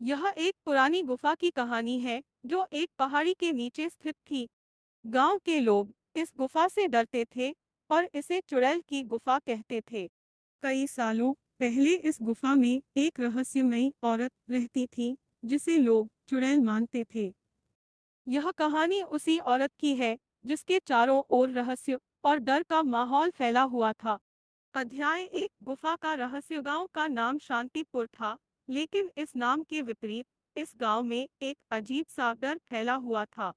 यह एक पुरानी गुफा की कहानी है जो एक पहाड़ी के नीचे स्थित थी। गांव के लोग इस गुफा से डरते थे और इसे चुड़ैल की गुफा कहते थे। कई सालों पहले इस गुफा में एक रहस्यमयी औरत रहती थी जिसे लोग चुड़ैल मानते थे। यह कहानी उसी औरत की है जिसके चारों ओर रहस्य और डर का माहौल फैला हुआ था। अध्याय एक गुफा का रहस्य। गांव का नाम शांतिपुर था, लेकिन इस नाम के विपरीत इस गांव में एक अजीब सा डर फैला हुआ था।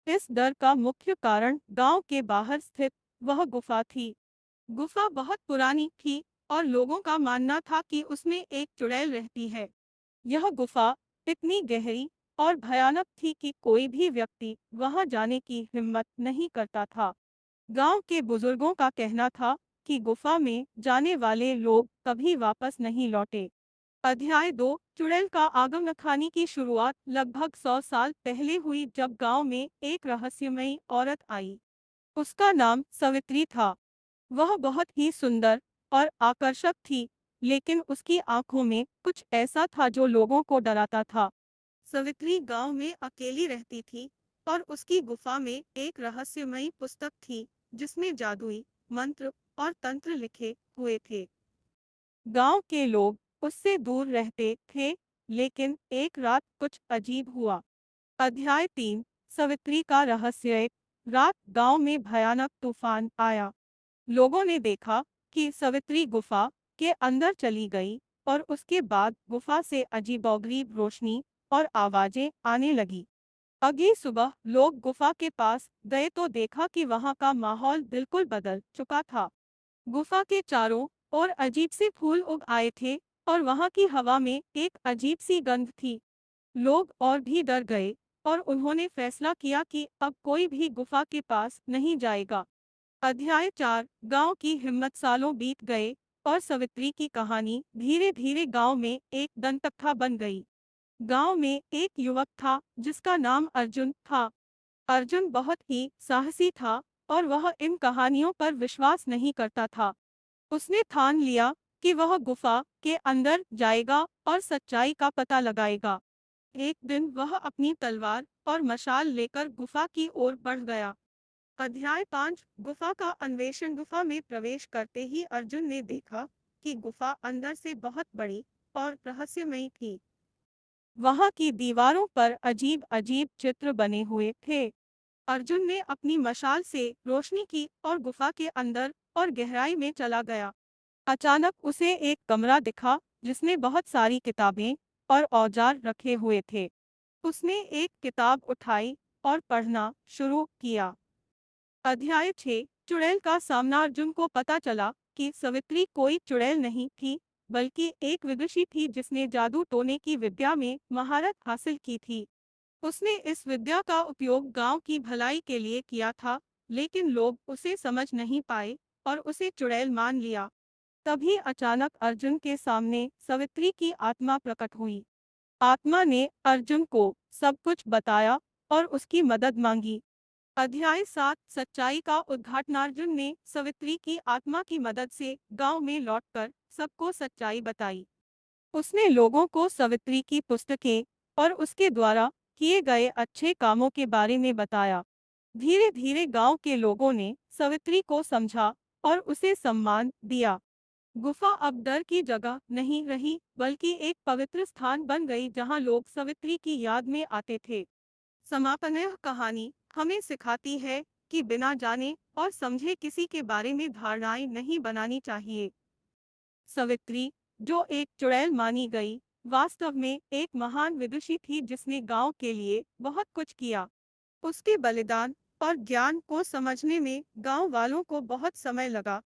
इस डर का मुख्य कारण गांव के बाहर स्थित वह गुफा थी। गुफा बहुत पुरानी थी और लोगों का मानना था कि उसमें एक चुड़ैल रहती है। यह गुफा इतनी गहरी और भयानक थी कि कोई भी व्यक्ति वहां जाने की हिम्मत नहीं करता था। गांव के बुजुर्गों का कहना था कि गुफा में जाने वाले लोग कभी वापस नहीं लौटे। अध्याय 2 चुड़ैल का आगमन। कहानी की शुरुआत लगभग 100 साल पहले हुई जब गांव में एक रहस्यमयी औरत आई। उसका नाम सवित्री था। वह बहुत ही सुंदर और आकर्षक थी, लेकिन उसकी आंखों में कुछ ऐसा था जो लोगों को डराता था। सवित्री गांव में अकेली रहती थी और उसकी गुफा में एक रहस्यमयी पुस्तक थी जिसमें जादुई मंत्र और तंत्र लिखे हुए थे। गांव के लोग उससे दूर रहते थे, लेकिन एक रात कुछ अजीब हुआ। अध्याय 3 सवित्री का रहस्य। एक रात गांव में भयानक तूफान आया। लोगों ने देखा कि सवित्री गुफा के अंदर चली गई और उसके बाद गुफा से अजीबोगरीब रोशनी और आवाजें आने लगी। अगली सुबह लोग गुफा के पास गए तो देखा कि वहां का माहौल बिल्कुल बदल चुका था। गुफा के चारों ओर अजीब से फूल उग आए थे और वहां की हवा में एक अजीब सी गंध थी। लोग और भी डर गए और उन्होंने फैसला किया कि अब कोई भी गुफा के पास नहीं जाएगा। अध्याय 4 गांव की हिम्मत। सालों बीत गए और सवित्री की कहानी धीरे धीरे गांव में एक दंतकथा बन गई। गांव में एक युवक था जिसका नाम अर्जुन था। अर्जुन बहुत ही साहसी था और वह इन कहानियों पर विश्वास नहीं करता था। उसने ठान लिया कि वह गुफा के अंदर जाएगा और सच्चाई का पता लगाएगा। एक दिन वह अपनी तलवार और मशाल लेकर गुफा की ओर बढ़ गया। अध्याय 5 गुफा का अन्वेषण। गुफा में प्रवेश करते ही अर्जुन ने देखा कि गुफा अंदर से बहुत बड़ी और रहस्यमयी थी। वहां की दीवारों पर अजीब अजीब चित्र बने हुए थे। अर्जुन ने अपनी मशाल से रोशनी की और गुफा के अंदर और गहराई में चला गया। अचानक उसे एक कमरा दिखा जिसमें बहुत सारी किताबें और औजार रखे हुए थे। उसने एक किताब उठाई और पढ़ना शुरू किया। अध्याय 6 चुड़ैल का सामना। अर्जुन को पता चला कि सवित्री कोई चुड़ैल नहीं थी, बल्कि एक विदुषी थी जिसने जादू टोने की विद्या में महारत हासिल की थी। उसने इस विद्या का उपयोग गांव की भलाई के लिए किया था, लेकिन लोग उसे समझ नहीं पाए और उसे चुड़ैल मान लिया। तभी अचानक अर्जुन के सामने सवित्री की आत्मा प्रकट हुई। आत्मा ने अर्जुन को सब कुछ बताया और उसकी मदद मांगी। अध्याय 7 सच्चाई का उद्घाटन। अर्जुन ने सवित्री की आत्मा की मदद से गांव में लौटकर सबको सच्चाई बताई। उसने लोगों को सवित्री की पुस्तकें और उसके द्वारा किए गए अच्छे कामों के बारे में बताया। धीरे धीरे गांव के लोगों ने सवित्री को समझा और उसे सम्मान दिया। गुफा अब डर की जगह नहीं रही, बल्कि एक पवित्र स्थान बन गई जहां लोग सवित्री की याद में आते थे। समापन। यह कहानी हमें सिखाती है कि बिना जाने और समझे किसी के बारे में धारणाएं नहीं बनानी चाहिए। सवित्री, जो एक चुड़ैल मानी गई, वास्तव में एक महान विदुषी थी जिसने गांव के लिए बहुत कुछ किया। उसके बलिदान और ज्ञान को समझने में गांव वालों को बहुत समय लगा।